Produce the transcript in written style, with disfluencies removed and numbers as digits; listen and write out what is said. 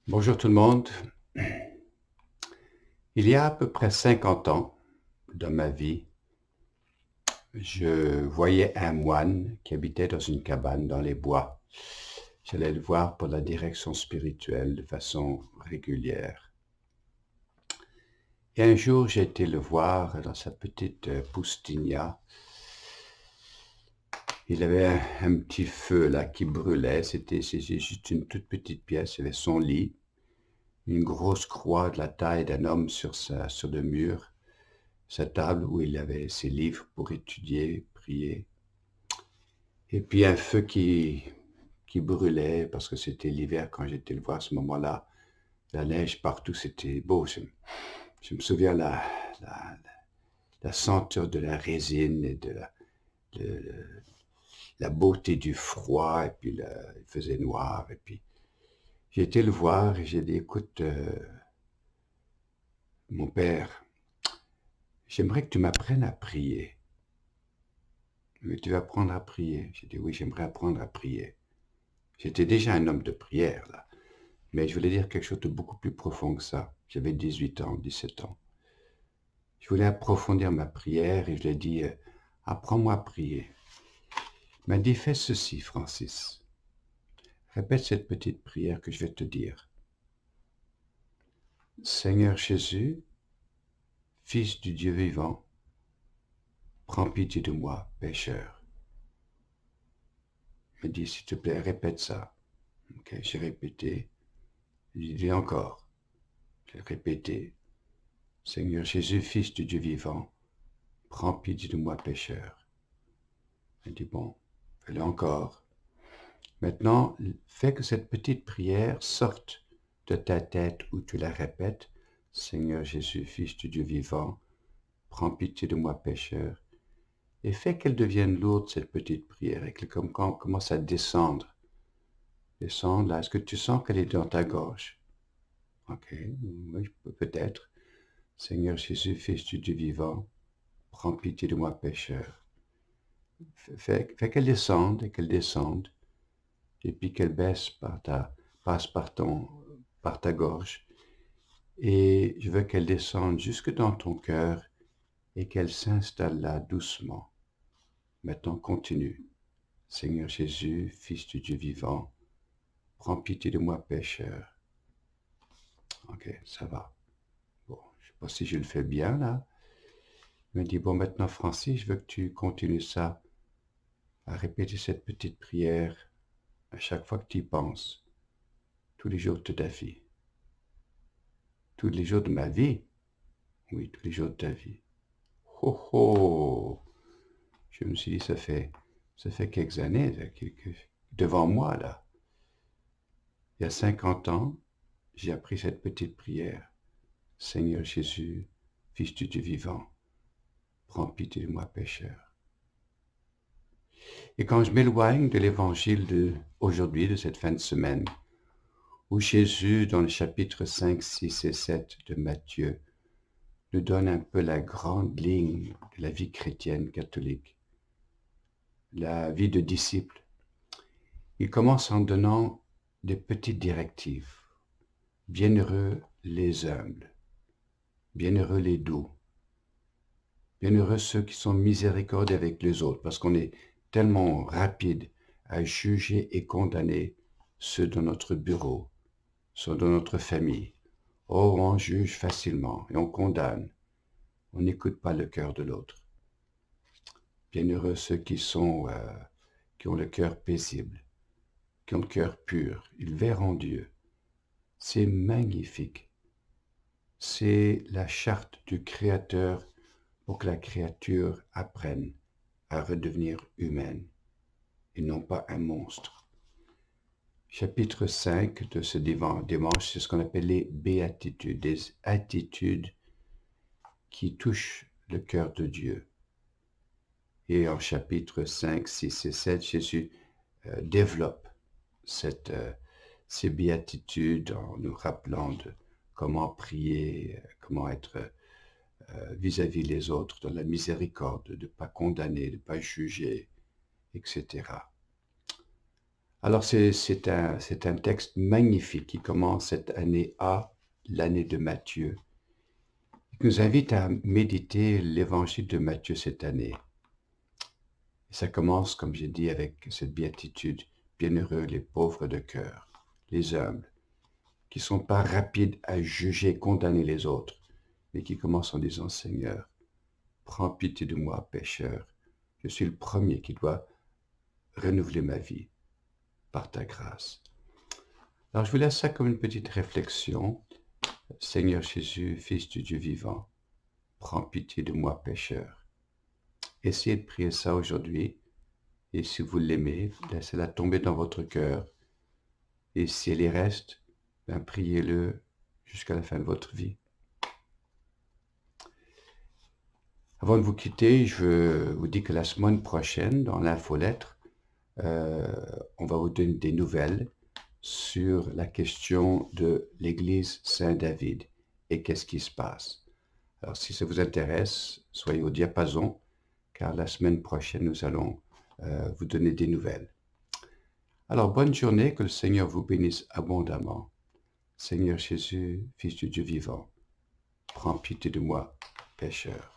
Bonjour tout le monde. Il y a à peu près 50 ans, dans ma vie, je voyais un moine qui habitait dans une cabane dans les bois. J'allais le voir pour la direction spirituelle de façon régulière. Et un jour, j'ai été le voir dans sa petite poustinia. Il avait un petit feu là qui brûlait. C'était juste une toute petite pièce. Il avait son lit, une grosse croix de la taille d'un homme sur le mur, sa table où il avait ses livres pour étudier, prier, et puis un feu qui brûlait parce que c'était l'hiver quand j'étais le voir à ce moment-là. La neige partout, c'était beau. Je me souviens la senteur de la résine et de la beauté du froid, et puis il faisait noir, et puis j'ai été le voir et j'ai dit, écoute, mon père, j'aimerais que tu m'apprennes à prier. Mais tu vas apprendre à prier. J'ai dit, oui, j'aimerais apprendre à prier. J'étais déjà un homme de prière, là. Mais je voulais dire quelque chose de beaucoup plus profond que ça. J'avais 18 ans, 17 ans. Je voulais approfondir ma prière et je lui ai dit, apprends-moi à prier. Il m'a dit, fais ceci, Francis. Répète cette petite prière que je vais te dire. Seigneur Jésus, Fils du Dieu vivant, prends pitié de moi, pécheur. Il m'a dit, s'il te plaît, répète ça. Ok, j'ai répété. Il dit encore. J'ai répété. Seigneur Jésus, Fils du Dieu vivant, prends pitié de moi, pécheur. Il dit, bon, fais-le encore. Maintenant, fais que cette petite prière sorte de ta tête où tu la répètes. Seigneur Jésus, Fils du Dieu vivant, prends pitié de moi, pécheur. Et fais qu'elle devienne lourde, cette petite prière, et qu'elle commence à descendre. Descendre, là, est-ce que tu sens qu'elle est dans ta gorge? Ok, oui, peut-être. Seigneur Jésus, Fils du Dieu vivant, prends pitié de moi, pécheur. Fais qu'elle descende et qu'elle descende, et puis qu'elle passe par ta gorge. Et je veux qu'elle descende jusque dans ton cœur et qu'elle s'installe là doucement. Maintenant, continue. Seigneur Jésus, Fils du Dieu vivant, prends pitié de moi, pécheur. Ok, ça va. Bon, je ne sais pas si je le fais bien là. Il me dit, bon, maintenant, Francis, je veux que tu continues ça, à répéter cette petite prière à chaque fois que tu y penses, tous les jours de ta vie. Tous les jours de ma vie? Oui, tous les jours de ta vie. Oh oh! Je me suis dit, ça fait quelques années devant moi, là. Il y a 50 ans, j'ai appris cette petite prière. Seigneur Jésus, Fils du Dieu vivant, prends pitié de moi, pécheur. Et quand je m'éloigne de l'évangile d'aujourd'hui, de cette fin de semaine, où Jésus, dans le chapitre 5, 6 et 7 de Matthieu, nous donne un peu la grande ligne de la vie chrétienne catholique, la vie de disciple. Il commence en donnant des petites directives. Bienheureux les humbles, bienheureux les doux, bienheureux ceux qui sont miséricordieux avec les autres, parce qu'on est tellement rapide à juger et condamner ceux dans notre bureau, ceux dans notre famille. Oh, on juge facilement et on condamne. On n'écoute pas le cœur de l'autre. Bienheureux ceux qui ont le cœur paisible, qui ont le cœur pur. Ils verront Dieu. C'est magnifique. C'est la charte du Créateur pour que la créature apprenne à redevenir humaine et non pas un monstre. Chapitre 5 de ce dimanche, c'est ce qu'on appelle les béatitudes, des attitudes qui touchent le cœur de Dieu. Et en chapitre 5, 6 et 7, Jésus développe ces béatitudes en nous rappelant de comment prier, comment être vis-à-vis les autres dans la miséricorde, de ne pas condamner, de ne pas juger, etc. Alors, c'est un texte magnifique qui commence cette année A, l'année de Matthieu, qui nous invite à méditer l'évangile de Matthieu cette année. Et ça commence, comme j'ai dit, avec cette béatitude, bienheureux les pauvres de cœur, les humbles, qui ne sont pas rapides à juger et condamner les autres, mais qui commencent en disant, Seigneur, prends pitié de moi, pécheur. Je suis le premier qui doit renouveler ma vie par ta grâce. Alors, je vous laisse ça comme une petite réflexion. Seigneur Jésus, Fils du Dieu vivant, prends pitié de moi, pécheur. Essayez de prier ça aujourd'hui. Et si vous l'aimez, laissez-la tomber dans votre cœur. Et si elle y reste, ben priez-le jusqu'à la fin de votre vie. Avant de vous quitter, je vous dis que la semaine prochaine, dans l'infolettre, on va vous donner des nouvelles sur la question de l'église Saint-David et qu'est-ce qui se passe. Alors, si ça vous intéresse, soyez au diapason, car la semaine prochaine, nous allons vous donner des nouvelles. Alors, bonne journée, que le Seigneur vous bénisse abondamment. Seigneur Jésus, Fils du Dieu vivant, prends pitié de moi, pécheur.